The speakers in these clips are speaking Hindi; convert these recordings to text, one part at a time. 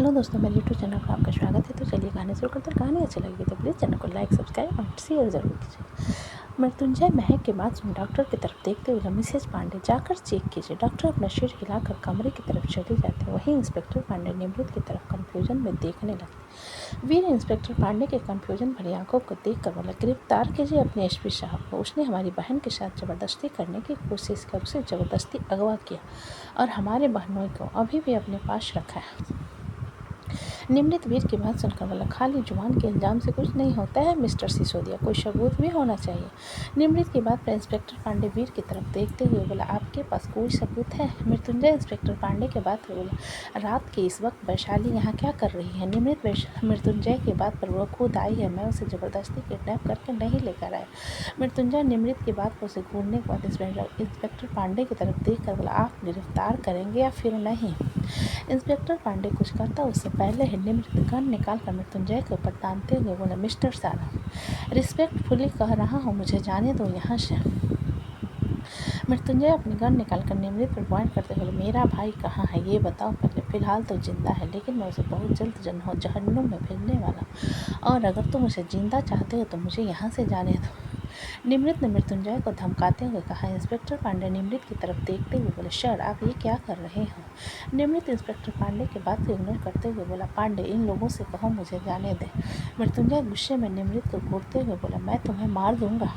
हेलो दोस्तों, मेरे यूट्यूब चैनल पर आपका स्वागत है। तो चलिए कहानी शुरू करते हैं। कहानी अच्छी लगी तो प्लीज़ चैनल को लाइक, सब्सक्राइब और शेयर ज़रूर कीजिए। मृत्युंजय महक के बाद सुन डॉक्टर की तरफ देखते हुए मिसेज पांडे जाकर चेक कीजिए। डॉक्टर अपना सिर हिलाकर कमरे की तरफ चले जाते। वहीं इंस्पेक्टर पांडे निमृत की तरफ कन्फ्यूजन में देखने लगते। वीर इंस्पेक्टर पांडे के कन्फ्यूजन भरी आंखों को देख कर बोला, गिरफ्तार कीजिए अपने एसपी साहब को। उसने हमारी बहन के साथ ज़बरदस्ती करने की कोशिश की, उसे ज़बरदस्ती अगवा किया और हमारे बहनों को अभी भी अपने पास रखा है। निमृत वीर की बात सुनकर बोला, खाली जुबान के इल्जाम से कुछ नहीं होता है मिस्टर सिसोदिया, कोई सबूत भी होना चाहिए। निमृत की बात पर इंस्पेक्टर पांडे वीर की तरफ देखते हुए बोला, आपके पास कोई सबूत है? मृत्युंजय इंस्पेक्टर पांडे के बात पर बोला, रात के इस वक्त वैशाली यहाँ क्या कर रही है? निमृत मृत्युंजय की बात पर वो खुद आई है, मैं उसे ज़बरदस्ती किडनैप करके नहीं लेकर आया। मृत्युंजय निमृत की बात पर उसे घूरने के बाद इंस्पेक्टर पांडे की तरफ देख कर बोला, आप गिरफ्तार करेंगे या फिर नहीं? इंस्पेक्टर पांडे कुछ करता उससे पहले ही निमृत गन निकालकर मृत्युंजय के ऊपर तानते हुए बोला, मिस्टर सारा, रिस्पेक्टफुली कह रहा हूँ, मुझे जाने दो यहाँ से। मृत्युंजय अपनी गन निकालकर निमृत पर पॉइंट करते हुए, मेरा भाई कहाँ है ये बताओ पहले। फिलहाल तो जिंदा है, लेकिन मैं उसे बहुत जल्द जहन्नुम में भेजने वाला, और अगर तुम उसे जिंदा चाहते हो तो मुझे यहाँ से जाने दो। निमृत ने मृत्युंजय को धमकाते हुए कहा। इंस्पेक्टर पांडे निमृत की तरफ देखते हुए बोले, सर आप ये क्या कर रहे हो? निमृत इंस्पेक्टर पांडे की बात को इग्नोर करते हुए बोला, पांडे इन लोगों से कहो मुझे जाने दे। मृत्युंजय गुस्से में निमृत को घूरते हुए बोला, मैं तुम्हें मार दूंगा।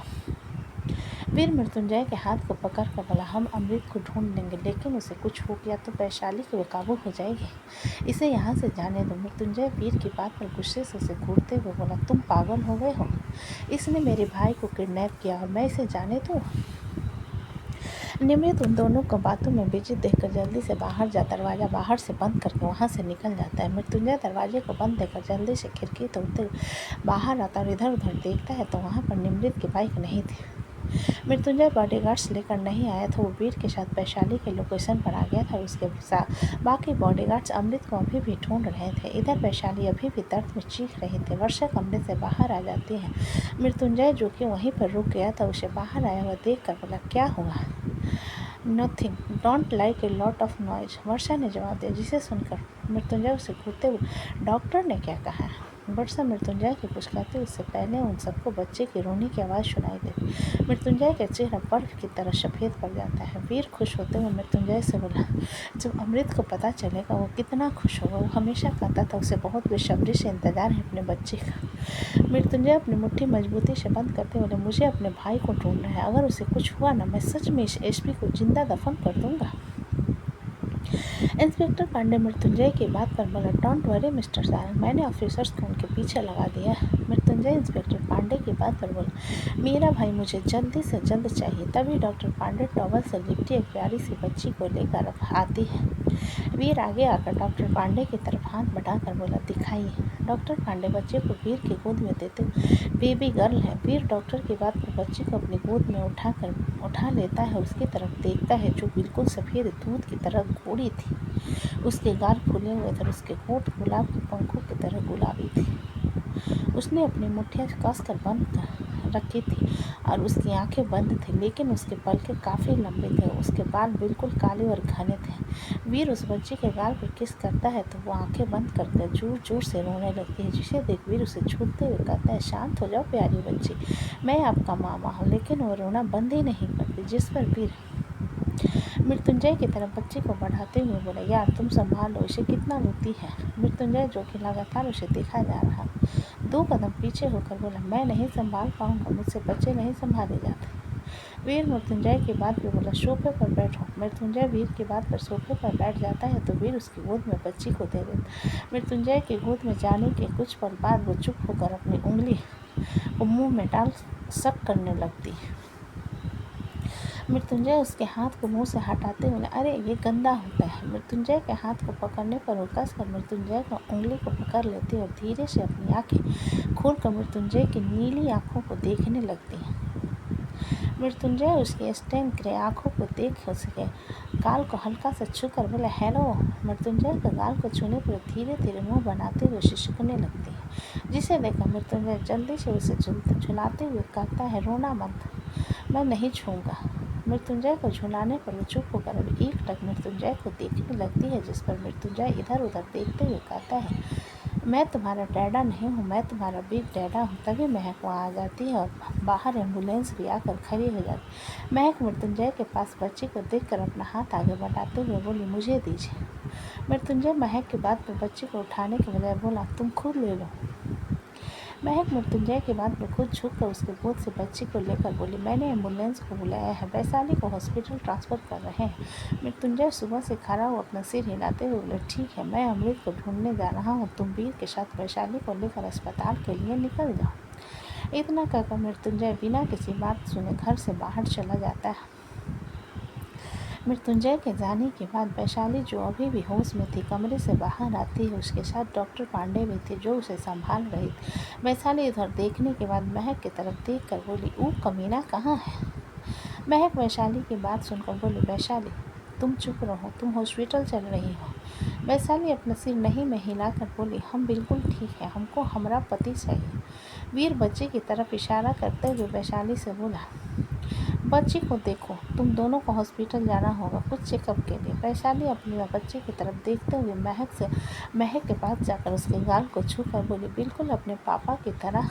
वीर मृत्युंजय के हाथ को पकड़ कर बोला, हम अमृत को ढूंढ लेंगे, लेकिन उसे कुछ हो गया तो वैशाली की बेकाबू हो जाएगी, इसे यहाँ से जाने दो। मृत्युंजय वीर की बात पर गुस्से से उसे घूरते हुए बोला, तुम पागल हो गए हो? इसने मेरे भाई को किडनैप किया और मैं इसे जाने दूँ? निमृत उन दोनों को बातों में बिजी देखकर जल्दी से बाहर दरवाज़ा बाहर से बंद करके वहाँ से निकल जाता है। मृत्युंजय दरवाजे को बंद देकर जल्दी से खिड़की तोड़ते बाहर आता और इधर उधर देखता है तो वहाँ पर निमृत की बाइक नहीं थी। मृत्युंजय बॉडीगार्ड्स लेकर नहीं आया था, वो वीर के साथ वैशाली के लोकेशन पर आ गया था। उसके साथ बाकी बॉडीगार्ड्स अमृत को अभी भी ढूंढ रहे थे। इधर वैशाली अभी भी दर्द में चीख रही थी। वर्षा कमरे से बाहर आ जाती है। मृत्युंजय जो कि वहीं पर रुक गया था उसे बाहर आया हुआ देख कर बोला, क्या हुआ? Nothing, don't like a lot of noise, Varsha ने जवाब दिया, जिसे सुनकर मृत्युंजय उसे घूरते हुए, डॉक्टर ने क्या कहा? वर्षा मृत्युंजय के कुछ कहते उससे पहले उन सबको बच्चे की रोने की आवाज़ सुनाई दी। मृत्युंजय का चेहरा बर्फ की तरह सफ़ेद पड़ जाता है। वीर खुश होते हुए मृत्युंजय से बोला, जब अमृत को पता चलेगा वो कितना खुश होगा। वो हमेशा कहता था उसे बहुत बेसब्री से इंतज़ार है अपने बच्चे का। मृत्युंजय अपनी मुट्ठी मजबूती से बंद करते बोले, मुझे अपने भाई को ढूंढना है, अगर उसे कुछ हुआ ना, मैं सच में इस एसपी को जिंदा दफन कर दूंगा। इंस्पेक्टर पांडे मृत्युंजय की बात पर बोला, डोंट वरी मिस्टर सारंग, मैंने ऑफिसर्स को उनके पीछे लगा दिया है। मृत्युंजय इंस्पेक्टर पांडे की बात पर बोला, मेरा भाई मुझे जल्दी से जल्द चाहिए। तभी डॉक्टर पांडे टॉवल से लिपटी एक प्यारी सी बच्ची को लेकर आती है। वीर आगे आकर डॉक्टर पांडे की तरफ हाथ बढ़ाकर बोला, दिखाइए। डॉक्टर पांडे बच्चे को वीर की गोद में देते, बेबी गर्ल है। वीर डॉक्टर की बात पर बच्चे को अपनी गोद में उठा लेता है, उसकी तरफ देखता है जो बिल्कुल सफ़ेद दूध की तरह गोरी थी। उसके गाल फूले हुए थे, उसके होंठ गुलाब के पंखों की तरह गुलाबी थी। उसने अपनी मुट्ठियाँ कसकर बंद कर रखी थी और उसकी आंखें बंद थी, लेकिन उसके पलके काफ़ी लंबे थे। उसके बाल बिल्कुल काले और घने थे। वीर उस बच्चे के गाल पर किस करता है तो वो आंखें बंद करके जोर जोर से रोने लगती है, जिसे देख वीर उसे छूटते हुए कहता है, शांत हो जाओ प्यारी बच्ची, मैं आपका मामा हूँ। लेकिन वो रोना बंद ही नहीं करती, जिस पर वीर मृत्युंजय की तरफ बच्चे को बढ़ाते हुए बोला, यार तुम संभाल लो, इसे कितना रोती है। मृत्युंजय जो कि लगातार उसे देखा जा रहा, 2 कदम पीछे होकर बोला, मैं नहीं संभाल पाऊंगा, मुझसे बच्चे नहीं संभाले जाते। वीर मृत्युंजय की बात पर बोला, सोफे पर बैठो। मृत्युंजय वीर की बात पर सोफे पर बैठ जाता है तो वीर उसकी गोद में बच्ची को दे देता। मृत्युंजय की गोद में जाने के कुछ पल बाद वो चुप होकर अपनी उंगली को मुँह में डाल सक करने लगती। मृत्युंजय उसके हाथ को मुंह से हटाते हुए, अरे ये गंदा होता है। मृत्युंजय के हाथ को पकड़ने पर वो कसकर मृत्युंजय को उंगली को पकड़ लेती और धीरे से अपनी आंखें खोलकर मृत्युंजय की नीली आंखों को देखने लगती है। मृत्युंजय उसकी स्टेन ग्रे आंखों को देख उसके गाल को हल्का से छूकर बोला, हेलो। मृत्युंजय के गाल को छूने पर धीरे धीरे मुँह बनाते हुए सिसकने लगती है, जिसे देखकर मृत्युंजय जल्दी से उसे झुलाते हुए कहता है, रोना मत, मैं नहीं छूऊंगा। मृत्युंजय को झुलाने पर वो चुप होकर अब एकटक मृत्युंजय को देखने लगती है, जिस पर मृत्युंजय इधर उधर देखते हुए कहता है, मैं तुम्हारा डैडा नहीं हूँ, मैं तुम्हारा बिग डैडा हूँ। तभी महक वहाँ आ जाती है और बाहर एम्बुलेंस भी आकर खड़ी हो जाती। महक मृत्युंजय के पास बच्ची को देखकर अपना हाथ आगे बढ़ाते हुए बोली, मुझे दीजिए। मृत्युंजय महक की बात पर बच्ची को उठाने के बजाय बोला, तुम खुद ले लो। महक मृत्युंजय की बात पर खुद झुककर उसके गोद से बच्ची को लेकर बोली, मैंने एम्बुलेंस को बुलाया है, वैशाली को हॉस्पिटल ट्रांसफ़र कर रहे हैं। मृत्युंजय सुबह से खड़ा हुआ अपना सिर हिलाते हुए बोले, ठीक है, मैं अमृत को ढूंढने जा रहा हूँ, तुम वीर के साथ वैशाली को लेकर अस्पताल के लिए निकल जाओ। इतना कहकर मृत्युंजय बिना किसी बात सुने घर से बाहर चला जाता है। मृत्युंजय के जाने के बाद वैशाली, जो अभी भी होश में थी, कमरे से बाहर आती है। उसके साथ डॉक्टर पांडे भी थे, जो उसे संभाल रही थी। वैशाली इधर देखने के बाद महक की तरफ देखकर बोली, वो कमीना कहाँ है? महक वैशाली की बात सुनकर बोली, वैशाली तुम चुप रहो, तुम हॉस्पिटल चल रही हो। वैशाली अपना सिर नहीं में हिलाकर बोली, हम बिल्कुल ठीक है, हमको हमारा पति चाहिए। वीर बच्ची की तरफ इशारा करते हुए वैशाली से बोला, बच्ची को देखो, तुम दोनों को हॉस्पिटल जाना होगा कुछ चेकअप के लिए। वैशाली अपनी बच्ची की तरफ देखते हुए महक के पास जाकर उसके गाल को छूकर बोली, बिल्कुल अपने पापा की तरह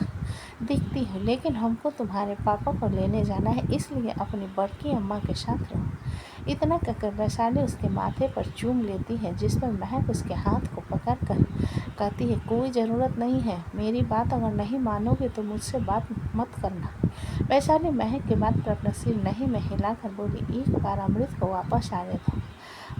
दिखती हो, लेकिन हमको तुम्हारे पापा को लेने जाना है, इसलिए अपनी बड़की अम्मा के साथ रहो। इतना कहकर वैशाली उसके माथे पर चूम लेती है, जिस पर महक उसके हाथ को पकड़ कर कहती है, कोई ज़रूरत नहीं है, मेरी बात अगर नहीं मानोगे तो मुझसे बात मत करना। वैशाली महक के बात पर अपना सिर नहीं में हिलाकर बोली, एक बार अमृत को वापस आने दो,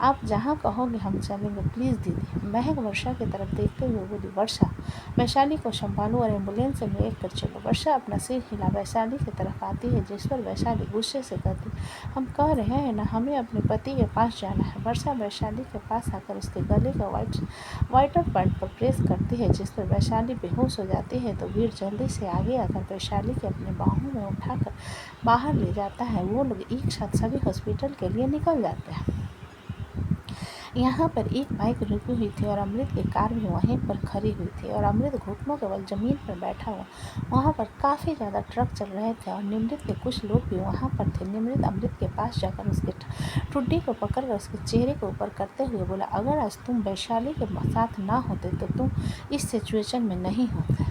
आप जहाँ कहोगे हम चलेंगे, प्लीज़ दीदी। महक वर्षा की तरफ देखते हुए बोली, वर्षा वैशाली को संभालो और एम्बुलेंस से लेकर कर चलो। वर्षा अपना सिर हिला वैशाली की तरफ आती है, जिस पर वैशाली गुस्से से कहती, हम कह रहे हैं ना, हमें अपने पति के पास जाना है। वर्षा वैशाली के पास आकर उसके गले का वाइटर पॉइंट पर प्रेस करती है, जिस पर वैशाली बेहोश हो जाती है। तो वीर जल्दी से आगे आकर वैशाली के अपने बाहों में उठाकर बाहर ले जाता है। वो लोग एक साथ सभी हॉस्पिटल के लिए निकल जाते हैं। यहाँ पर एक बाइक रुकी हुई थी और अमृत की कार भी वहीं पर खड़ी हुई थी और अमृत घुटनों के बल जमीन पर बैठा हुआ। वहाँ पर काफ़ी ज़्यादा ट्रक चल रहे थे और निमृत के कुछ लोग भी वहाँ पर थे। निमृत अमृत के पास जाकर उसके ठुड्डी को पकड़कर उसके चेहरे के ऊपर करते हुए बोला, अगर आज तुम वैशाली के साथ ना होते तो तुम इस सिचुएशन में नहीं होते।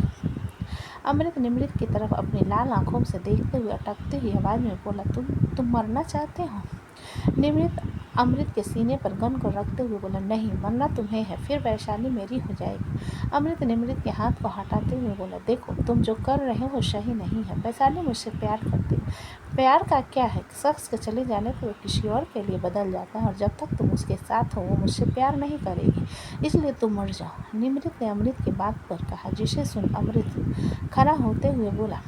अमृत निमृत की तरफ अपनी लाल आंखों से देखते हुए अटकती हुई आवाज़ में बोला, तुम मरना चाहते हो? निमृत अमृत के सीने पर गन को रखते हुए बोला, नहीं, मरना तुम्हें है, फिर वैशाली मेरी हो जाएगी। अमृत निमृत के हाथ को हटाते हुए बोला, देखो, तुम जो कर रहे हो सही नहीं है। वैशाली मुझसे प्यार करती है। प्यार का क्या है, शख्स के चले जाने पर वो किसी और के लिए बदल जाता है और जब तक तुम उसके साथ हो वो मुझसे प्यार नहीं करेगी, इसलिए तुम मर जाओ। निमृत ने अमृत की बात पर कहा, जिसे सुन अमृत खड़ा होते हुए बोला,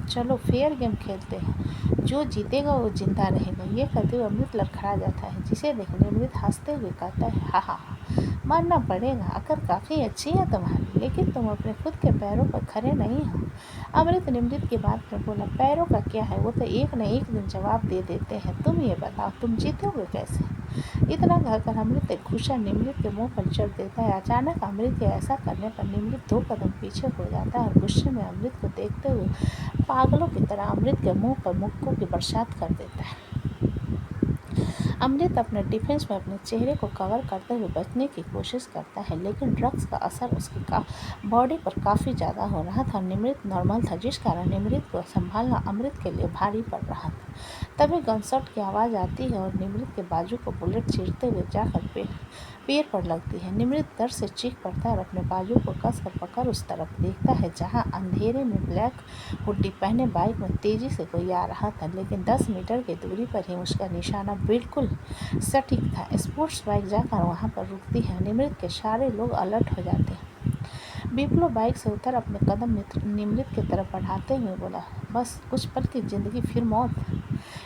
चलो फेयर गेम खेलते हैं, जो जीतेगा वो जिंदा रहेगा। ये कहते हुए अमृत लड़खड़ा जाता है, जिसे देखने अमृत हंसते हुए कहता है, हा हा हा, मानना पड़ेगा, अकल काफ़ी अच्छी है तुम्हारी, लेकिन तुम अपने खुद के पैरों पर खड़े नहीं हो। अमृत निमृत की बात पर बोला, पैरों का क्या है, वो तो एक न एक दिन जवाब दे देते हैं, तुम ये बताओ, तुम जीतोगे कैसे? इतना कहकर अमृत एक घूसा निमृत के मुंह पर चढ़ देता है। अचानक अमृत के ऐसा करने पर निमृत 2 कदम पीछे हो जाता है और गुस्से में अमृत को देखते हुए पागलों की तरह अमृत के मुंह पर मुक्कों की बरसात कर देता है। अमृत अपने डिफेंस में अपने चेहरे को कवर करते हुए बचने की कोशिश करता है, लेकिन ड्रग्स का असर उसकी बॉडी पर काफ़ी ज़्यादा हो रहा था। निमृत नॉर्मल था, जिस कारण निमृत को संभालना अमृत के लिए भारी पड़ रहा था। तभी गनशॉट की आवाज़ आती है और निमृत के बाजू को बुलेट चीरते हुए जाकर पैर पर लगती है। निमृत दर्द से चीख पड़ता है और अपने बाजू को कसकर पकड़ उस तरफ देखता है जहां अंधेरे में ब्लैक हुड्डी पहने बाइक में तेजी से कोई आ रहा था, लेकिन 10 मीटर की दूरी पर ही उसका निशाना बिल्कुल सटीक था। स्पोर्ट्स बाइक जाकर वहां पर रुकती है। निमृत के सारे लोग अलर्ट हो जाते हैं। विप्लो बाइक से उतर अपने कदम निमृत की तरफ बढ़ाते हुए बोला, बस कुछ पल की जिंदगी फिर मौत।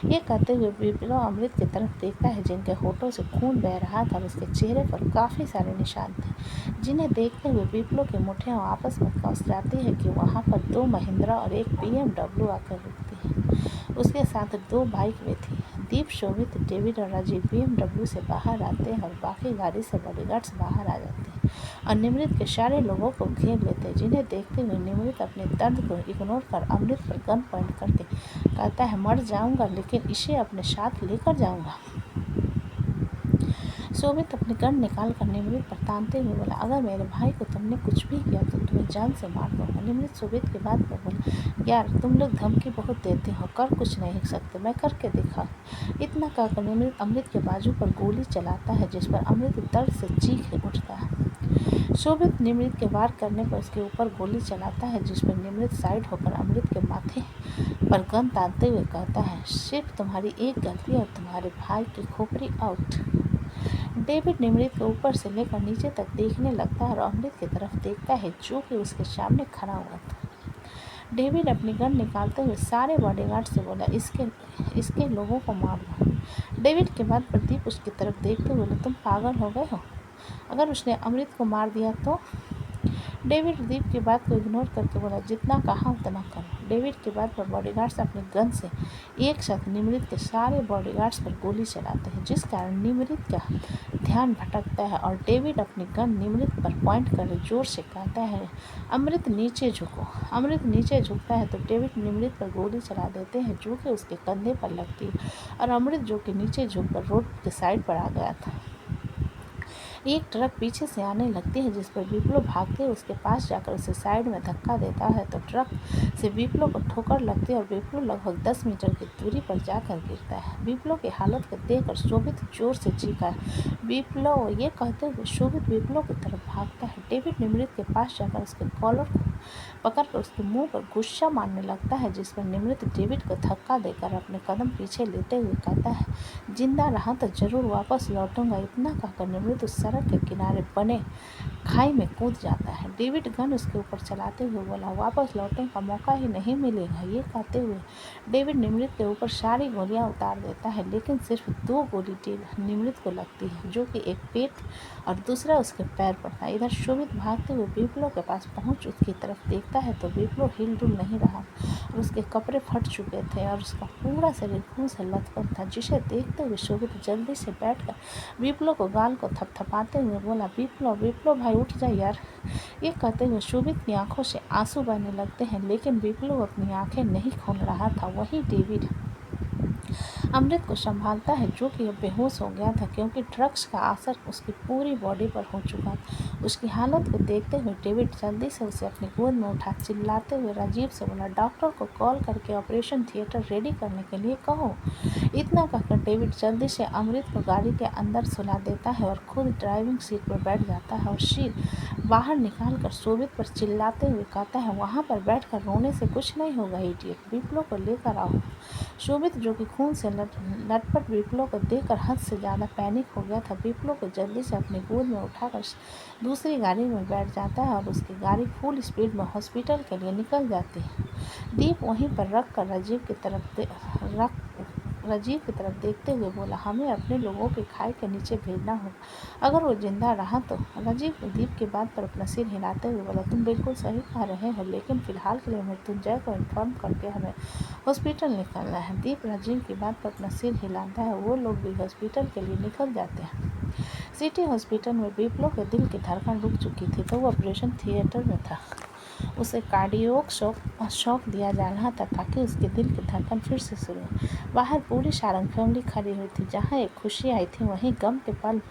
ये कहते हुए विप्लो अमृत की तरफ देखता है, जिनके होठों से खून बह रहा था और उसके चेहरे पर काफ़ी सारे निशान थे, जिन्हें देखते हुए विप्लो की मुठ्ठियाँ आपस में कस जाती है कि वहाँ पर 2 महिंद्रा और एक BMW आकर रुकती है। उसके साथ 2 बाइक भी थी। दीप, शोभित, डेविड और राजीव BMW से बाहर आते हैं और बाकी गाड़ी से बॉडीगार्ड्स बाहर आ जाते हैं और निमृत के सारे लोगों को घेर लेते। जिन्हें देखते हुए निमृत अपने दर्द को इग्नोर कर अमृत पर गन पॉइंट करके कहता है, मर जाऊंगा लेकिन इसे अपने साथ लेकर जाऊंगा। शोभित अपनी गन निकाल कर निमृत पर तानते हुए बोला, अगर मेरे भाई को तुमने कुछ भी किया तो तुम्हें जान से मार दूंगा। निमृत शोभित की बात पर बोला, यार तुम लोग धमकी बहुत देते हो, कर कुछ नहीं सकते, मैं करके दिखा। इतना कहकर निमृत अमृत के बाजू पर गोली चलाता है, जिस पर अमृत दर्द से चीख उठता है। शोभित निमृत के वार करने पर उसके ऊपर गोली चलाता है, जिस पर निमृत साइड होकर अमृत के माथे पर गन तानते हुए कहता है, सिर्फ तुम्हारी एक गलती और तुम्हारे भाई की खोपड़ी आउट। डेविड निमृत को ऊपर से लेकर नीचे तक देखने लगता है और अमृत की तरफ देखता है, जो कि उसके सामने खड़ा हुआ था। डेविड अपनी गन निकालते हुए सारे बॉडीगार्ड से बोला, इसके लोगों को मार दो। डेविड के बाद प्रदीप उसकी तरफ देखते हुए बोला, तुम पागल हो गए हो? अगर उसने अमृत को मार दिया तो? डेविड प्रदीप की बात को इग्नोर करके बोला, जितना कहा उतना करो। डेविड की बात पर बॉडीगार्ड्स अपनी गन से एक साथ निमृत के सारे बॉडीगार्ड्स पर गोली चलाते हैं, जिस कारण निमृत का ध्यान भटकता है और डेविड अपनी गन निमृत पर पॉइंट कर जोर से कहता है, अमृत नीचे झुको। अमृत नीचे झुकता है तो डेविड निमृत पर गोली चला देते हैं, जो कि उसके कंधे पर लगती है और अमृत, जो कि नीचे झुककर रोड के साइड पर आ गया था, एक ट्रक पीछे से आने लगती है, जिस पर विप्लो भागते हुए उसके पास जाकर उसे साइड में धक्का देता है तो ट्रक से विप्लो को ठोकर लगती है और विप्लो लगभग 10 मीटर की दूरी पर जाकर गिरता है। विप्लो की हालत को देखकर शोभित जोर से चीखा, विप्लो, ये कहते हुए शोभित विप्लो की तरफ भागता है। डेविड निमृत के पास जाकर उसके कॉलर को पकड़कर उसके मुंह पर गुस्सा मारने लगता है, जिस पर निमृत डेविड को धक्का देकर अपने कदम पीछे लेते हुए कहता है, जिंदा रहा तो जरूर वापस लौटूंगा। इतना कहकर निमृत उस सड़क के किनारे बने खाई में कूद जाता है। डेविड गन उसके ऊपर चलाते हुए बोला, वापस लौटने का मौका ही नहीं मिलेगा। ये कहते हुए डेविड निमृत के ऊपर सारी गोलियां उतार देता है, लेकिन सिर्फ 2 गोली निमृत को लगती है, जो कि एक पेट और दूसरा उसके पैर पर था। इधर शोभित भागते हुए विप्लो के पास पहुंच उसकी तरफ देखता है तो विप्लो हिलडुल नहीं रहा और उसके कपड़े फट चुके थे और उसका पूरा शरीर खून से लथपथ था, जिसे देखते हुए शोभित जल्दी से बैठकर विप्लो को गाल को थपथपाते हुए बोला, विप्लो, विप्लो भाई उठ जा यार। ये कहते हुए शोभित की आंखों से आंसू बहने लगते हैं, लेकिन विप्लो अपनी आंखें नहीं खोल रहा था। वही डेविड अमृत को संभालता है, जो कि बेहोश हो गया था क्योंकि ड्रग्स का असर उसकी पूरी बॉडी पर हो चुका था। उसकी हालत को देखते हुए डेविड जल्दी से उसे अपनी गोद में उठा चिल्लाते हुए राजीव से बोला, डॉक्टर को कॉल करके ऑपरेशन थिएटर रेडी करने के लिए कहो। इतना कहकर डेविड जल्दी से अमृत को गाड़ी के अंदर सुला देता है और खुद ड्राइविंग सीट पर बैठ जाता है और शीट बाहर निकाल कर शोभित पर चिल्लाते हुए कहता है, वहाँ पर बैठकर रोने से कुछ नहीं होगा इडियट, विप्लो को लेकर आओ। शोभित, जो कि खून से लटपट विप्लो को देखकर हद से ज़्यादा पैनिक हो गया था, विप्लो को जल्दी से अपनी गोद में उठाकर दूसरी गाड़ी में बैठ जाता है और उसकी गाड़ी फुल स्पीड में हॉस्पिटल के लिए निकल जाती है। दीप वहीं पर रख कर राजीव की तरफ देखते हुए बोला, हमें अपने लोगों के खाई के नीचे भेजना होगा, अगर वो जिंदा रहा तो। राजीव दीप की बात पर अपना सिर हिलाते हुए बोला, तुम बिल्कुल सही कह रहे हो, लेकिन फिलहाल के लिए मृत्युंजय को इन्फॉर्म करके हमें हॉस्पिटल निकलना है। दीप राजीव की बात पर अपना सिर हिलाता है। वो लोग भी हॉस्पिटल के लिए निकल जाते हैं। सिटी हॉस्पिटल में विप्लो के दिल की धड़कन रुक चुकी थी, तो वो ऑपरेशन थिएटर में था। उसे कार्डियोक शॉक दिया जा रहा था ताकि उसके दिल की धड़कन फिर से शुरू हो। बाहर पूरी सारंग फैमिली खड़ी हुई थी। जहाँ एक खुशी आई थी, वहीं गम के पल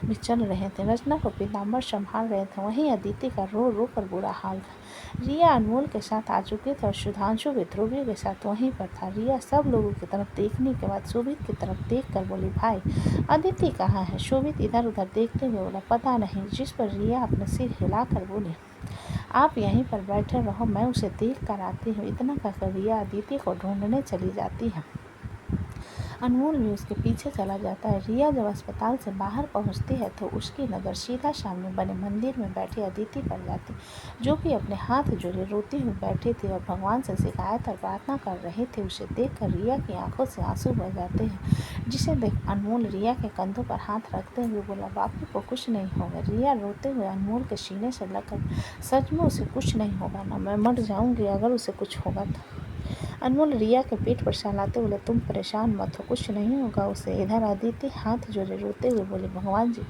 भी चल रहे थे। रचना को पीताम्बर संभाल रहे थे, वहीं अदिति का रो रो कर बुरा हाल था। रिया अनमोल के साथ आ चुके थे और सुधांशु भी ध्रुवी के साथ वहीं पर था। रिया सब लोगों की तरफ देखने के बाद शोभित की तरफ देख कर बोली, भाई अदिति कहाँ है? शोभित इधर उधर देखते हुए बोला, पता नहीं। जिस पर रिया अपने सिर हिला कर बोली, आप यहीं पर बैठे रहो, मैं उसे देख कर आती हूँ। इतना कहकर रिया अदिति को ढूंढने चली जाती है। अनमोल भी उसके पीछे चला जाता है। रिया जब अस्पताल से बाहर पहुंचती है तो उसकी नज़र सीधा सामने बने मंदिर में बैठी अदिति पर जाती, जो कि अपने हाथ जोड़े रोती हुई बैठी थी और भगवान से शिकायत और प्रार्थना कर रही थी। उसे देखकर रिया की आंखों से आंसू बह जाते हैं, जिसे देख अनमोल रिया के कंधों पर हाथ रखते हुए बोला, बापू को कुछ नहीं होगा। रिया रोते हुए अनमोल के सीने से लगकर, सच में उसे कुछ नहीं होगा ना? मैं मर जाऊँगी अगर उसे कुछ होगा तो। अनमोल रिया के पीठ पर सहलाते बोले, तुम परेशान मत हो, कुछ नहीं होगा उसे। इधर अदिति हाथ जोड़े रोते हुए बोले, भगवान जी,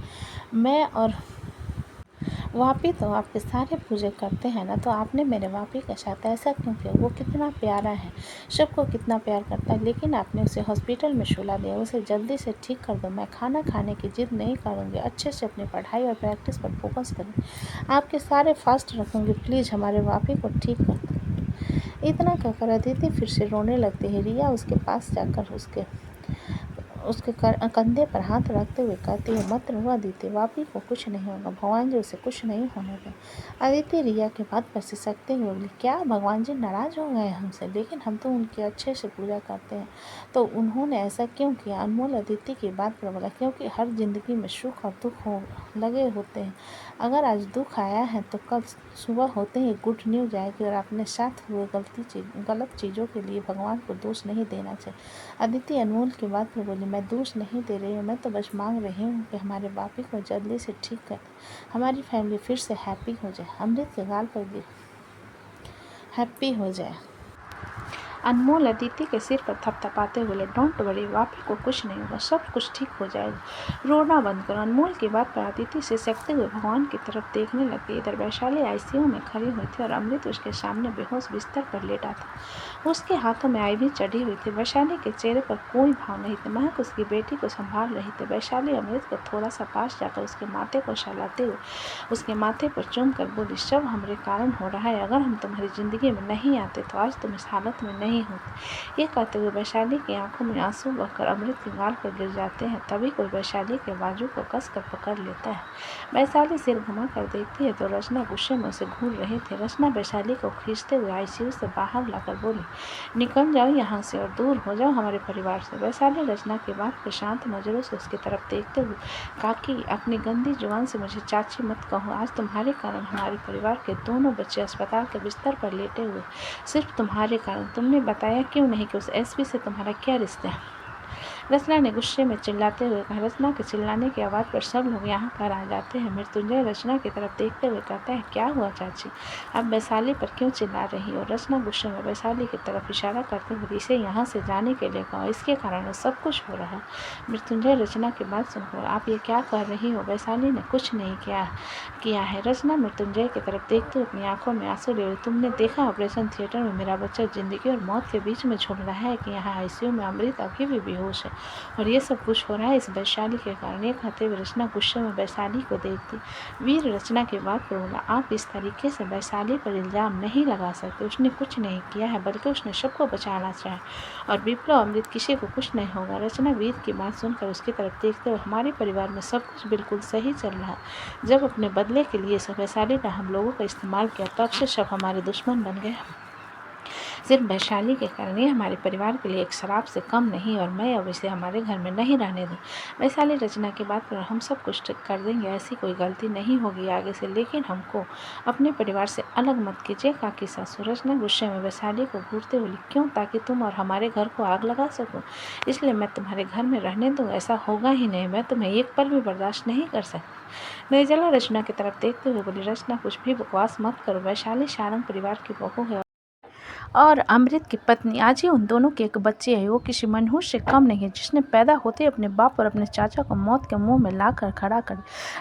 वापी तो आपके सारे पूजे करते हैं ना, तो आपने मेरे वापी के साथ ऐसा क्यों किया? वो कितना प्यारा है, सबको कितना प्यार करता है, लेकिन आपने उसे हॉस्पिटल में सुला दिया। उसे जल्दी से ठीक कर दो। मैं खाना खाने की जिद नहीं करूँगी, अच्छे से अपनी पढ़ाई और प्रैक्टिस पर फोकस करूँगी, आपके सारे फास्ट रखूँगी। प्लीज़ हमारे वापी को ठीक कर दो। इतना कहकर अदिति फिर से रोने लगती है। रिया उसके पास जाकर उसके कंधे पर हाथ रखते हुए कहती है, मत रो अदिति, वापी को कुछ नहीं होगा, भगवान जी उसे कुछ नहीं होने दें। अदिति रिया के बात पर सिसकते हुए बोली, क्या भगवान जी नाराज़ हो गए हमसे? लेकिन हम तो उनकी अच्छे से पूजा करते हैं, तो उन्होंने ऐसा क्यों किया? अनमोल अदिति की बात पर बोला, क्योंकि हर जिंदगी में सुख और दुख लगे होते हैं। अगर आज दुख आया है तो कल सुबह होते ही गुड न्यूज आएगी, और अपने साथ हुए गलत चीज़ों के लिए भगवान को दोष नहीं देना चाहिए। अदिति अनमोल की बात पर बोली, मैं दोष नहीं दे रही हूँ, मैं तो बस मांग रही हूँ कि हमारे वापी को जल्दी से ठीक कर दे, हमारी फैमिली फिर से हैप्पी हो जाए, अमृत के गाल पर भी हैप्पी हो जाए। अनमोल अदिति के सिर पर थपथपाते बोले, डोंट वरी, वापी को कुछ नहीं होगा, सब कुछ ठीक हो जाएगा, रोना बंद करो। अनमोल की बात पर अदिति से सकते हुए भगवान की तरफ देखने लगी। इधर वैशाली आईसीयू में खड़ी हुई थी और अमृत उसके सामने बेहोश बिस्तर पर लेटा था। उसके हाथों में आईवी चढ़ी हुई थी। वैशाली के चेहरे पर कोई भाव नहीं था। महक उसकी बेटी को संभाल रही थी। वैशाली अमृत को थोड़ा सा पास जाकर उसके माथे को सहलाते हुए उसके माथे पर चूम कर बोली, सब हमारे कारण हो रहा है, अगर हम तुम्हारी जिंदगी में नहीं आते तो आज तुम इस हालत में नहीं होते। ये कहते हुए वैशाली की आंखों में आंसू बहकर अमृत के गाल पर गिर जाते हैं। तभी कोई वैशाली के बाजू को कस कर पकड़ लेता है। वैशाली सिर घुमा कर देखती है तो रचना गुस्से में उसे घूर रही थी। रचना वैशाली को खींचते हुए आईसीयू से बाहर लाकर बोली, निकल जाओ यहाँ से और दूर हो जाओ हमारे परिवार से। वैशाली रचना की बात पर शांत नजरों से उसकी तरफ देखते हुए, काकी अपनी गंदी जुबान से मुझे चाची मत कहो, आज तुम्हारे कारण हमारे परिवार के दोनों बच्चे अस्पताल के बिस्तर पर लेटे हुए, सिर्फ तुम्हारे कारण। तुमने बताया क्यों नहीं कि उस एसपी से तुम्हारा क्या रिश्ता है? रचना ने गुस्से में चिल्लाते हुए कहा। रचना के चिल्लाने की आवाज़ पर सब लोग यहाँ पर आ जाते हैं। मृत्युंजय रचना की तरफ देखते हुए कहता है, क्या हुआ चाची, अब वैशाली पर क्यों चिल्ला रही हो? रचना गुस्से में वैशाली की तरफ इशारा करते हुए, इसे यहाँ से जाने के लिए कहो, इसके कारण सब कुछ हो रहा है। मृत्युंजय रचना की बात सुनकर, आप ये क्या कर रही हो? वैशाली ने कुछ नहीं किया है। रचना मृत्युंजय की तरफ देखते हुए अपनी आंखों में आंसू ले, तुमने देखा ऑपरेशन थिएटर में मेरा बच्चा जिंदगी और मौत के बीच में झूल रहा है कि यहाँ आईसीयू में अमृत अभी भी बेहोश है, और ये सब कुछ हो रहा है इस वैशाली के कारण। ये कहते हुए रचना गुस्से में वैशाली को देखती। वीर रचना की बात पर बोला, आप इस तरीके से वैशाली पर इल्ज़ाम नहीं लगा सकते, उसने कुछ नहीं किया है, बल्कि उसने सबको बचाना चाहा, और विप्लव अमृत किसी को कुछ नहीं होगा। रचना वीर की बात सुनकर उसकी तरफ देखते हुए, हमारे परिवार में सब कुछ बिल्कुल सही चल रहा है। जब अपने बदले के लिए सब वैशाली ने हम लोगों का इस्तेमाल किया, तब से सब हमारे दुश्मन बन गए। सिर्फ वैशाली के कारण ये हमारे परिवार के लिए एक शराब से कम नहीं, और मैं अब इसे हमारे घर में नहीं रहने दूँ। वैशाली रचना की बात पर हम सब कुछ ठीक कर देंगे, ऐसी कोई गलती नहीं होगी आगे से, लेकिन हमको अपने परिवार से अलग मत कीजिए काकी सासू। रचना गुस्से में वैशाली को घूरते बोली, क्यों? ताकि तुम और हमारे घर को आग लगा सको, इसलिए मैं तुम्हारे घर में रहने दूँ? ऐसा होगा ही नहीं, मैं तुम्हें एक पल भी बर्दाश्त नहीं कर सकती। निर्जला रचना की तरफ देखते हुए बोली, रचना कुछ भी बकवास मत करो, वैशाली सारंग परिवार की बहू है और अमृत की पत्नी। आज ही उन दोनों के एक बच्चे है, वो किसी मनहूस से कम नहीं है, जिसने पैदा होते अपने बाप और अपने चाचा को मौत के मुंह में लाकर खड़ा कर।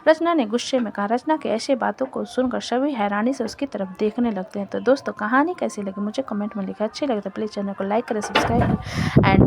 रचना ने गुस्से में कहा। रचना के ऐसे बातों को सुनकर सभी हैरानी से उसकी तरफ देखने लगते हैं। तो दोस्तों, कहानी कैसी लगी मुझे कमेंट में लिखा। अच्छी लगे तो प्लीज़ चैनल को लाइक करें, सब्सक्राइब करें एंड